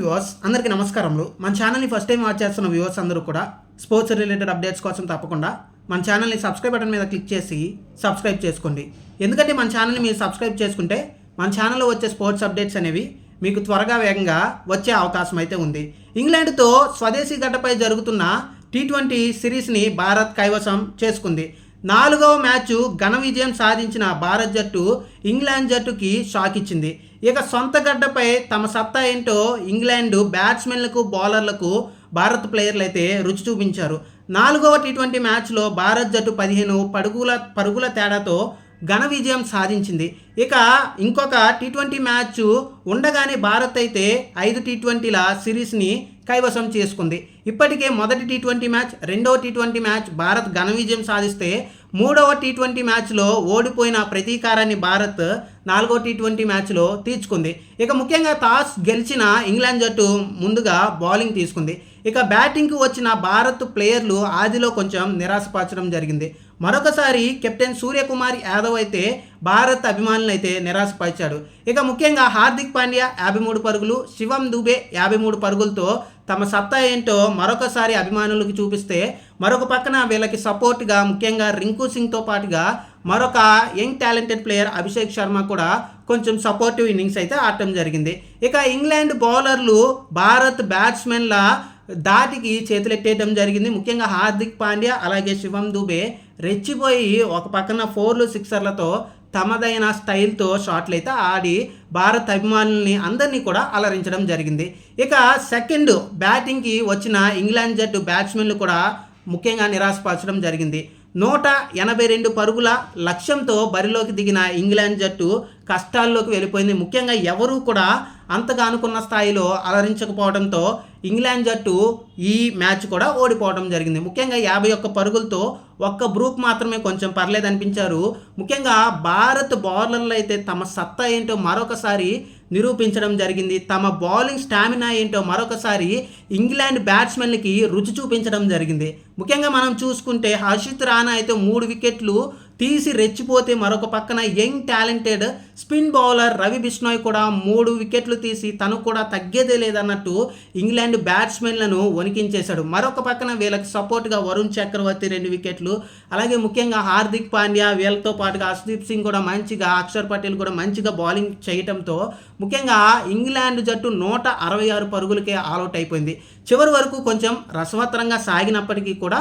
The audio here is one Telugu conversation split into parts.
వ్యూవర్స్ అందరికీ నమస్కారములు. మన ఛానల్ని ఫస్ట్ టైం వాచ్ చేస్తున్న వ్యూవర్స్ అందరూ కూడా స్పోర్ట్స్ రిలేటెడ్ అప్డేట్స్ కోసం తప్పకుండా మన ఛానల్ని సబ్స్క్రైబ్ బటన్ మీద క్లిక్ చేసి సబ్స్క్రైబ్ చేసుకోండి. ఎందుకంటే మన ఛానల్ని మీరు సబ్స్క్రైబ్ చేసుకుంటే మన ఛానల్లో వచ్చే స్పోర్ట్స్ అప్డేట్స్ అనేవి మీకు త్వరగా వేగంగా వచ్చే అవకాశం అయితే ఉంది. ఇంగ్లాండ్తో స్వదేశీ గడ్డపై జరుగుతున్న T20 సిరీస్ని భారత్ కైవసం చేసుకుంది. 4వ మ్యాచ్ ఘన విజయం సాధించిన భారత్ జట్టు ఇంగ్లాండ్ జట్టుకి షాక్ ఇచ్చింది. ఇక సొంత గడ్డపై తమ సత్తా ఏంటో ఇంగ్లాండ్ బ్యాట్స్మెన్లకు బౌలర్లకు భారత్ ప్లేయర్లు అయితే రుచి చూపించారు. 4వ T20 మ్యాచ్లో భారత్ జట్టు 15 పరుగుల తేడాతో ఘన విజయం సాధించింది. ఇక ఇంకొక T20 మ్యాచ్ ఉండగానే భారత్ అయితే 5 T20ల సిరీస్ని కైవసం చేసుకుంది. ఇప్పటికే మొదటి T20 మ్యాచ్, రెండవ T20 మ్యాచ్ భారత్ ఘన విజయం సాధిస్తే 3వ T20 మ్యాచ్లో ఓడిపోయిన ప్రతీకారాన్ని భారత్ 4వ T20 మ్యాచ్లో తీర్చుకుంది. ఇక ముఖ్యంగా టాస్ గెలిచిన ఇంగ్లాండ్ జట్టు ముందుగా బౌలింగ్ తీసుకుంది. ఇక బ్యాటింగ్కి వచ్చిన భారత్ ప్లేయర్లు ఆదిలో కొంచెం నిరాశపరచడం జరిగింది. మరొకసారి కెప్టెన్ సూర్యకుమార్ యాదవ్ అయితే భారత్ అభిమానులను అయితే నిరాశపరిచాడు. ఇక ముఖ్యంగా హార్దిక్ పాండ్యా 53 పరుగులు, శివం దూబే 53 పరుగులతో తమ సత్తా ఏంటో మరొకసారి అభిమానులకు చూపిస్తే, మరొక పక్కన వీళ్ళకి సపోర్ట్గా ముఖ్యంగా రింకు సింగ్తో పాటుగా మరొక young talented player Abhishek Sharma కూడా కొంచెం సపోర్టివ్ ఇన్నింగ్స్ అయితే ఆడటం జరిగింది. ఇక ఇంగ్లాండ్ బౌలర్లు భారత్ బ్యాట్స్మెన్ల దాటికి చేతులెట్టేయడం జరిగింది. ముఖ్యంగా హార్దిక్ పాండ్యా అలాగే శివం దూబే రెచ్చిపోయి ఒక పక్కన 4లు 6లతో తమదైన స్టైల్తో షాట్లు అయితే ఆడి భారత్ అభిమానుల్ని అందరినీ కూడా అలరించడం జరిగింది. ఇక సెకండ్ బ్యాటింగ్కి వచ్చిన ఇంగ్లాండ్ జట్టు బ్యాట్స్మెన్లు కూడా ముఖ్యంగా నిరాశపరచడం జరిగింది. 182 పరుగుల లక్ష్యంతో బరిలోకి దిగిన ఇంగ్లాండ్ జట్టు కష్టాల్లోకి వెళ్ళిపోయింది. ముఖ్యంగా ఎవరూ కూడా అంతగా అనుకున్న స్థాయిలో అలరించకపోవడంతో ఇంగ్లాండ్ జట్టు ఈ మ్యాచ్ కూడా ఓడిపోవడం జరిగింది. ముఖ్యంగా 51 పరుగులతో ఒక్క బ్రూక్ మాత్రమే కొంచెం పర్లేదు అనిపించారు. ముఖ్యంగా భారత్ బౌలర్లు అయితే తమ సత్తా ఏంటో మరొకసారి నిరూపించడం జరిగింది. తమ బౌలింగ్ స్టామినా ఏంటో మరొకసారి ఇంగ్లాండ్ బ్యాట్స్మెన్లకి రుచి చూపించడం జరిగింది. ముఖ్యంగా మనం చూసుకుంటే హర్షిత్ రాణా అయితే 3 వికెట్లు తీసి రెచ్చిపోతే, మరొక పక్కన young talented spin bowler Ravi Bishnoi కూడా 3 వికెట్లు తీసి తను కూడా తగ్గేదే లేదన్నట్టు ఇంగ్లాండ్ బ్యాట్స్మెన్లను వణికించేశాడు. మరొక పక్కన వీళ్ళకి సపోర్ట్గా వరుణ్ చక్రవర్తి 2 వికెట్లు, అలాగే ముఖ్యంగా హార్దిక్ పాండ్యా వీళ్ళతో పాటుగా హర్షదీప్ సింగ్ కూడా మంచిగా, అక్షర్ పటేల్ కూడా మంచిగా బౌలింగ్ చేయడంతో ముఖ్యంగా ఇంగ్లాండ్ జట్టు 166 పరుగులకే ఆల్అౌట్ అయిపోయింది. చివరి వరకు కొంచెం రసవత్తరంగా సాగినప్పటికీ కూడా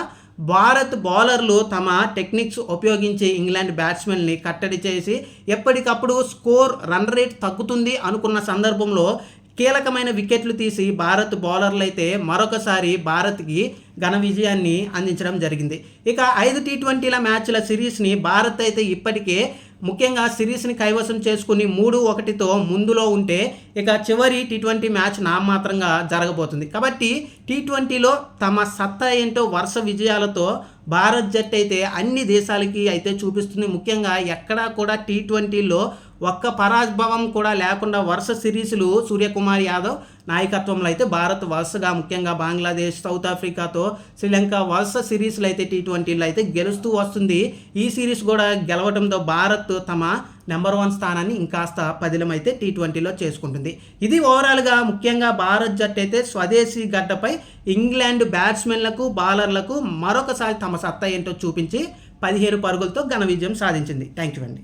భారత్ బౌలర్లు తమ టెక్నిక్స్ ఉపయోగించి ఇంగ్లాండ్ బ్యాట్స్మెన్ని కట్టడి చేసి ఎప్పటికప్పుడు స్కోర్ రన్ రేట్ తగ్గుతుంది అనుకున్న సందర్భంలో కీలకమైన వికెట్లు తీసి భారత్ బౌలర్లు అయితే మరొకసారి భారత్కి ఘన విజయాన్ని అందించడం జరిగింది. ఇక 5 T20ల మ్యాచ్ల సిరీస్ని భారత్ అయితే ఇప్పటికే ముఖ్యంగా సిరీస్ని కైవసం చేసుకుని 3-1తో ముందులో ఉంటే, ఇక చివరి T20 మ్యాచ్ నామమాత్రంగా జరగబోతుంది. కాబట్టి T20లో తమ సత్తా ఏంటో వరుస విజయాలతో భారత్ జట్టు అయితే అన్ని దేశాలకి అయితే చూపిస్తుంది. ముఖ్యంగా ఎక్కడా కూడా T20లో ఒక్క పరాభవం కూడా లేకుండా వరుస సిరీస్లు సూర్యకుమార్ యాదవ్ నాయకత్వంలో అయితే భారత్ వరుసగా ముఖ్యంగా బంగ్లాదేశ్, సౌత్ ఆఫ్రికాతో, శ్రీలంక వరుస సిరీస్లు అయితే T20లో అయితే గెలుస్తూ వస్తుంది. ఈ సిరీస్ కూడా గెలవడంతో భారత్ తమ నెంబర్ 1 స్థానాన్ని ఇంకాస్త పదిలం అయితే T20లో చేసుకుంటుంది. ఇది ఓవరాల్గా ముఖ్యంగా భారత్ జట్టు అయితే స్వదేశీ గడ్డపై ఇంగ్లాండ్ బ్యాట్స్మెన్లకు బౌలర్లకు మరొకసారి తమ సత్తా ఏంటో చూపించి 17 పరుగులతో ఘన విజయం సాధించింది. థ్యాంక్ యూ అండి.